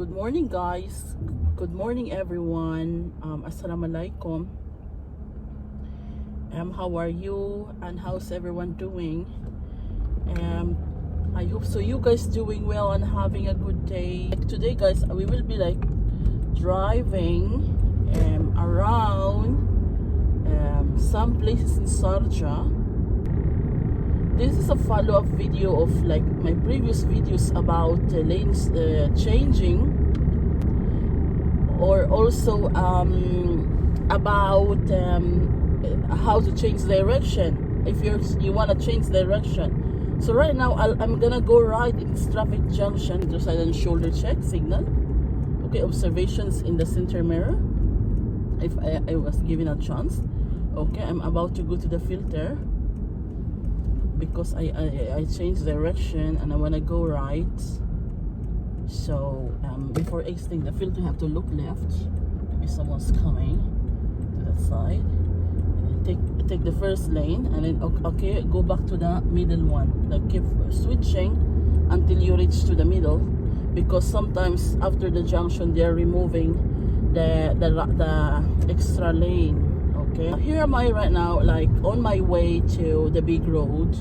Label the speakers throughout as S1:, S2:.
S1: Good morning, guys. Good morning, everyone. Assalamualaikum. How are you? And how's everyone doing? I hope so. You guys doing well and having a good day. Today, guys, we will be driving around some places in Sharjah. This is a follow-up video of my previous videos about lanes changing, or also about how to change direction if you want to change direction. So right now I'm gonna go right in this traffic junction to side and shoulder check signal. Okay, observations in the center mirror if I was given a chance. Okay, I'm about to go to the filter because I changed direction and I want to go right. So before exiting the filter, I have to look left. Maybe someone's coming to that side. And then take the first lane, and then okay, go back to the middle one. Keep switching until you reach to the middle, because sometimes after the junction they are removing the extra lane. Okay, here am I right now, on my way to the big road,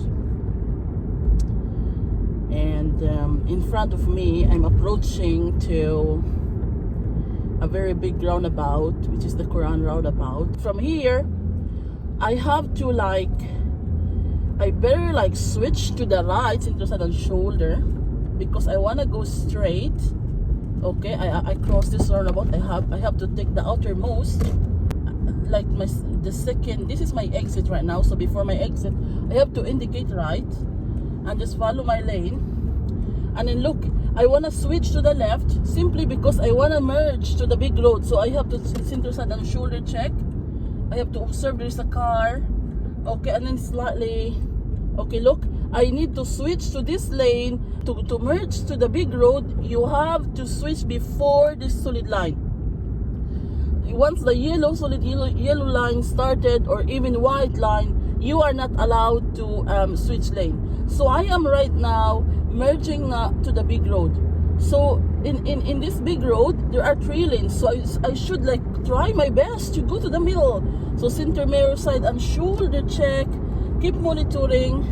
S1: and in front of me I'm approaching to a very big roundabout, which is the Quran roundabout. From here I have to I better switch to the right into side and shoulder because I want to go straight. Okay, I cross this roundabout. I have to take the outermost, the second. This is my exit right now, so before my exit I have to indicate right and just follow my lane. And then look, I want to switch to the left simply because I want to merge to the big road. So I have to center side and shoulder check. I have to observe there is a car. Okay, and then slightly, okay, look, I need to switch to this lane. To merge to the big road, you have to switch before this solid line. Once the yellow line started, or even white line, you are not allowed to switch lane. So I am right now merging to the big road. So in this big road there are 3 lanes, so I should try my best to go to the middle. So center mirror side and shoulder check, keep monitoring,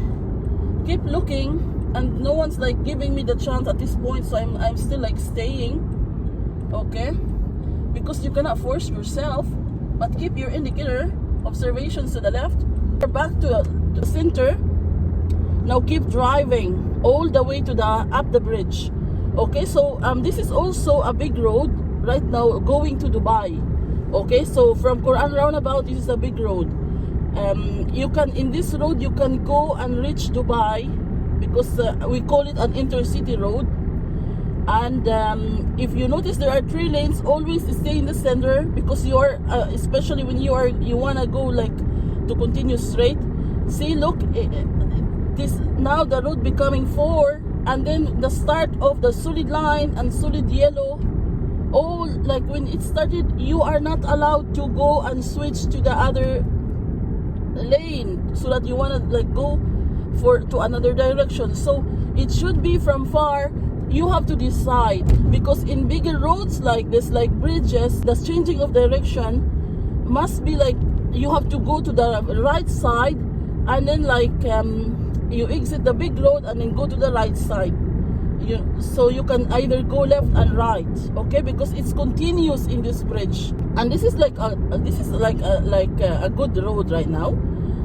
S1: keep looking, and no one's giving me the chance at this point, so I'm still staying. Okay, because you cannot force yourself, but keep your indicator observations to the left. We're back to the center. Now keep driving all the way to up the bridge. Okay, so this is also a big road right now going to Dubai. Okay, so from Quran roundabout, this is a big road. You can, in this road you can go and reach Dubai, because we call it an intercity road. And if you notice, there are 3 lanes. Always stay in the center, because you are especially when you want to go to continue straight. See, look, this now the road becoming 4, and then the start of the solid line and solid yellow, all when it started, you are not allowed to go and switch to the other lane so that you want to go to another direction. So it should be from far. You have to decide, because in bigger roads like this, bridges, the changing of direction must be you have to go to the right side, and then you exit the big road and then go to the right side. So you can either go left and right. Okay, because it's continuous in this bridge, and this is a good road right now,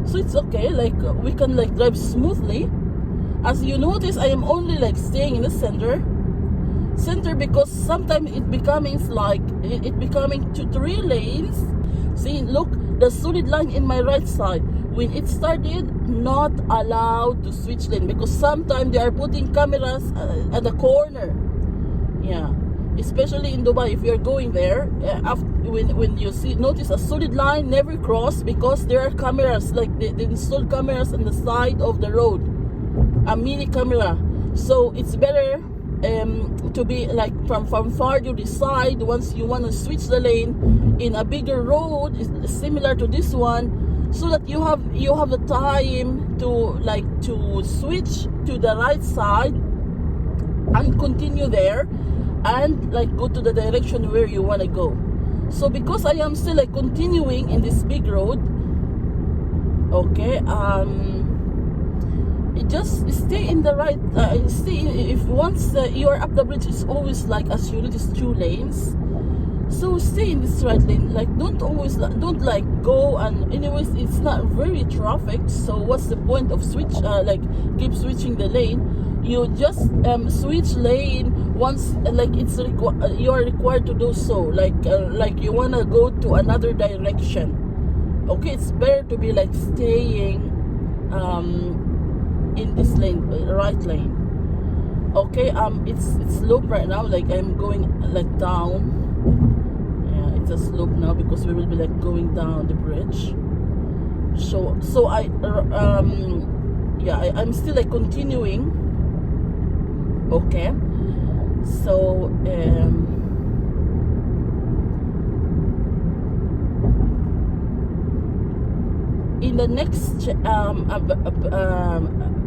S1: so it's okay. We can drive smoothly. As you notice, I am only staying in the center, because sometimes it becoming to 3 lanes. See, look, the solid line in my right side, when it started, not allowed to switch lane, because sometimes they are putting cameras at the corner. Yeah, especially in Dubai, if you're going there, when you notice a solid line, never cross, because there are cameras, they install cameras on the side of the road, a mini camera. So it's better to be from far you decide once you want to switch the lane in a bigger road similar to this one, so that you have the time to to switch to the right side and continue there. and like go to the direction where you want to go. So because I am still like continuing in this big road, okay, it just stay in the right, if once you are up the bridge, it's always like, as you notice, 2 lanes. So stay in this right lane, like don't like go, and anyways it's not very traffic, so what's the point of keep switching the lane? You just switch lane once, like you are required to do so, like you want to go to another direction. Okay, it's better to be like staying in this lane, right lane. Okay, it's slope right now, like I'm going like down. It's a slope now because we will be like going down the bridge. So I'm still like continuing. Okay, so in the next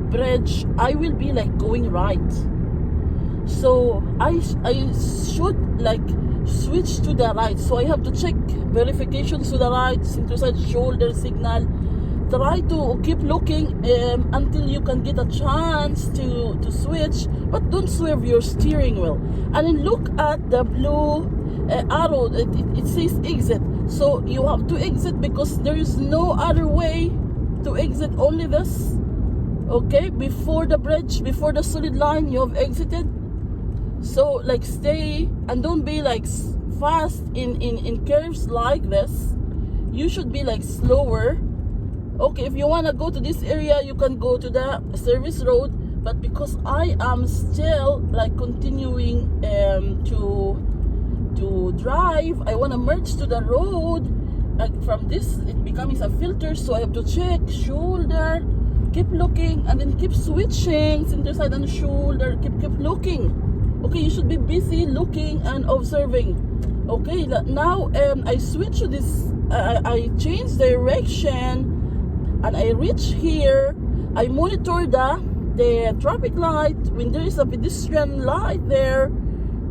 S1: bridge I will be like going right, so I should like switch to the right, so I have to check verifications to the right, center side, shoulder signal. Try to keep looking until you can get a chance to switch, but don't swerve your steering wheel. And then look at the blue arrow, it says exit, so you have to exit because there is no other way to exit, only this. Okay, before the bridge, before the solid line, you have exited. So like stay and don't be like fast in curves like this. You should be like slower. Okay, if you want to go to this area, you can go to the service road, but because I am still like continuing to drive, I want to merge to the road, and from this it becomes a filter, so I have to check shoulder, keep looking, and then keep switching center side and shoulder, keep looking. Okay, you should be busy looking and observing. Okay, now I switch to this, I change direction, and I reach here. I monitor the traffic light. When there is a pedestrian light there,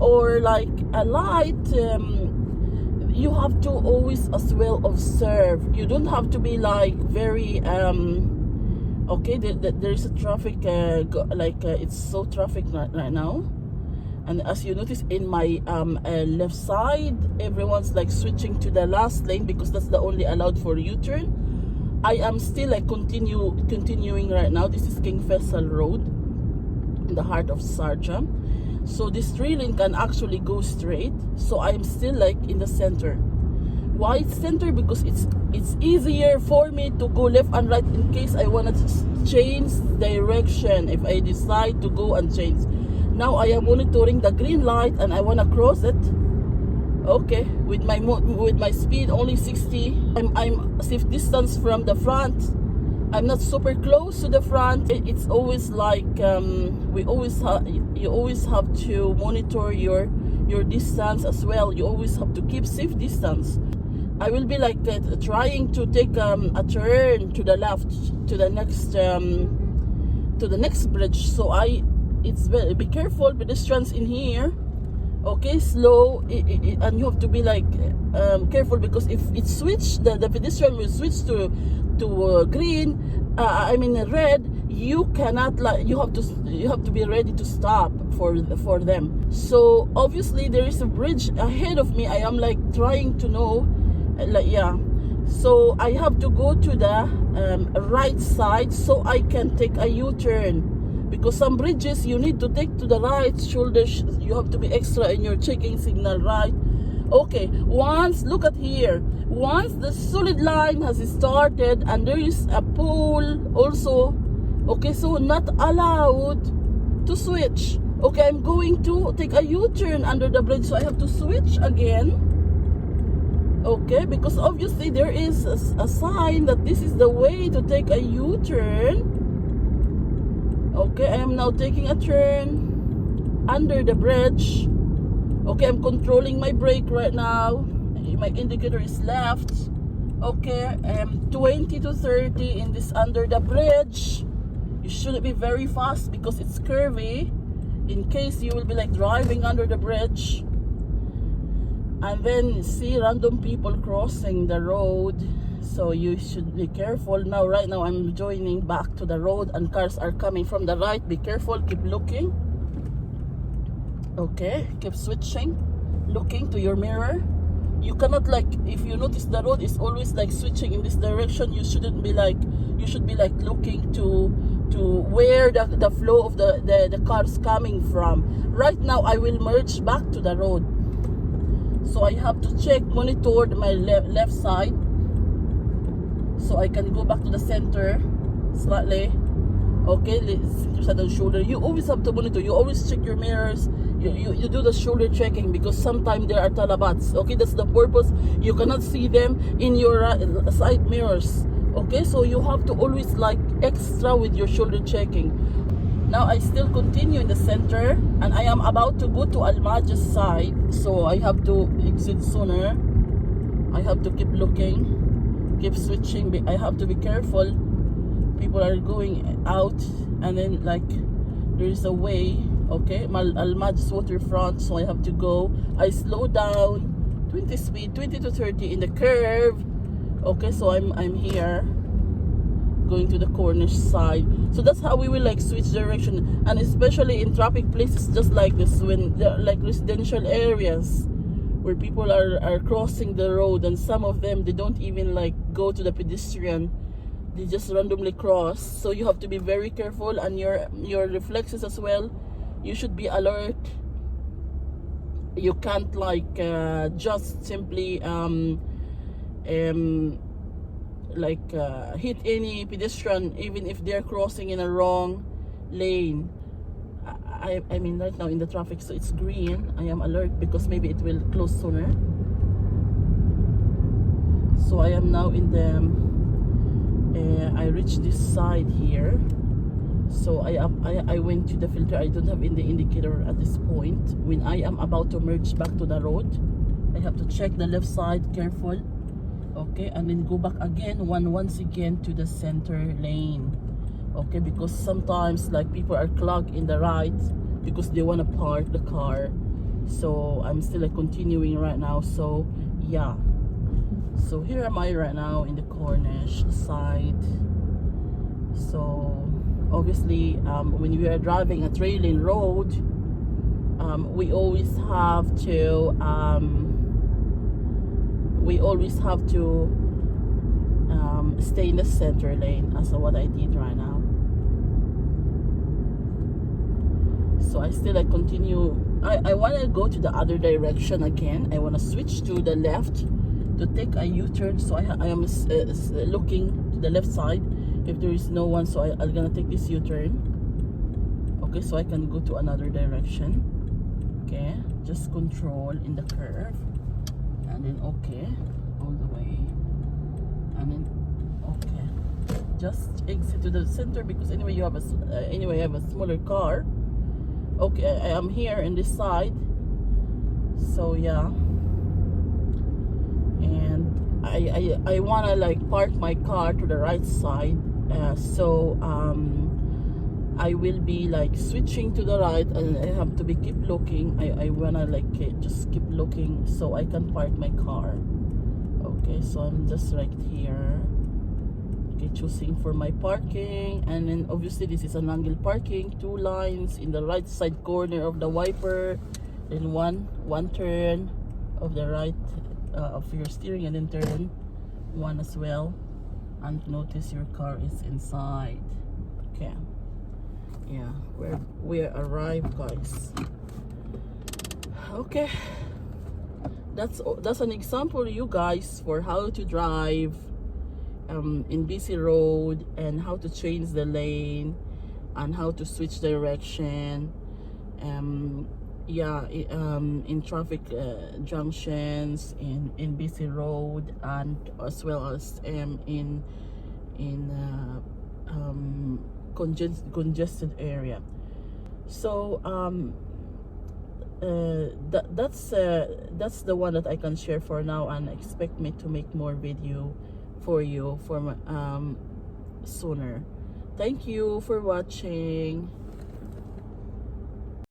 S1: or like a light, you have to always as well observe. You don't have to be like very okay, there is a traffic it's so traffic right now. And as you notice in my left side, everyone's like switching to the last lane because that's the only allowed for U-turn. I am still like continuing right now. This is King Faisal Road in the heart of Sharjah. So this 3 lane can actually go straight. So I'm still like in the center. Why it's center? Because it's easier for me to go left and right in case I want to change direction if I decide to go and change. Now I am monitoring the green light and I want to cross it. Okay, with my speed only 60. I'm safe distance from the front. I'm not super close to the front. It's always like you always have to monitor your distance as well. You always have to keep safe distance. I will be like trying to take a turn to the left to the next bridge. So be careful, pedestrians in here. Okay, slow, and you have to be like careful because if it switch, the pedestrian will switch to green. Red. You cannot you have to be ready to stop for them. So obviously there is a bridge ahead of me. I am like trying to know, So I have to go to the right side so I can take a U-turn. Because some bridges you need to take to the right shoulder, you have to be extra in your checking signal, right? Okay, look at here. Once the solid line has started and there is a pole also, okay, so not allowed to switch. Okay, I'm going to take a U-turn under the bridge, so I have to switch again. Okay, because obviously there is a sign that this is the way to take a U-turn. Okay, I am now taking a turn under the bridge. Okay, I'm controlling my brake right now. My indicator is left. Okay, 20 to 30 in this under the bridge. You shouldn't be very fast because it's curvy. in case you will be like driving under the bridge and then see random people crossing the road, so you should be careful. Now right now I'm joining back to the road and cars are coming from the right. Be careful, keep looking. Okay, keep switching, looking to your mirror. You cannot, like, if you notice the road is always like switching in this direction, you shouldn't be like, you should be like looking to where the flow of the cars coming from. Right now I will merge back to the road, so I have to monitor my left side, so I can go back to the center slightly. Okay, center side and shoulder. You always have to monitor. You always check your mirrors. You do the shoulder checking, because sometimes there are talabats. Okay, that's the purpose. You cannot see them in your side mirrors. Okay, so you have to always like extra with your shoulder checking. Now I still continue in the center, and I am about to go to Al-Maj's side, so I have to exit sooner. I have to keep looking, keep switching. I have to be careful. People are going out, and then like there is a way. Okay, Al-Maj's waterfront, so I have to go. I slow down 20 speed, 20 to 30 in the curve. Okay, so I'm here going to the Cornish side. So that's how we will like switch direction, and especially in traffic places just like this, when they're like residential areas where people are crossing the road, and some of them, they don't even like go to the pedestrian, they just randomly cross. So you have to be very careful, and your reflexes as well. You should be alert. You can't like just simply hit any pedestrian even if they're crossing in a wrong lane. I mean right now in the traffic, so it's green. I am alert because maybe it will close sooner. So I am now in the I reached this side here. So I went to the filter. I don't have in the indicator at this point. When I am about to merge back to the road, I have to check the left side, careful. Okay, and then go back again once again to the center lane. Okay, because sometimes like people are clogged in the right because they want to park the car. So I'm still like continuing right now. So yeah, so here am I right now in the Cornish side. So obviously when we are driving a 3-lane road, we always have to stay in the center lane, as what I did right now. So I still like continue. I want to go to the other direction again. I want to switch to the left to take a U-turn. So I am looking to the left side if there is no one, so I'm gonna take this U-turn. Okay, so I can go to another direction. Okay, just control in the curve, and then okay, all the way, and then okay, just exit to the center, because anyway you have a smaller car. Okay, I am here in this side, so yeah, and I wanna like park my car to the right side. So I will be like switching to the right, and I have to be keep looking. I wanna like just keep looking so I can park my car. Okay, so I'm just right here. Okay, choosing for my parking, and then obviously this is an angle parking, 2 lines in the right side corner of the wiper, then one turn of the right of your steering, and then turn one as well. And notice your car is inside. Okay, yeah, we arrived, guys. Okay, that's an example, you guys, for how to drive in busy road, and how to change the lane, and how to switch direction. Yeah, in traffic junctions, in busy road, and as well as in congested area. So that's the one that I can share for now, and expect me to make more video for you sooner. Thank you for watching.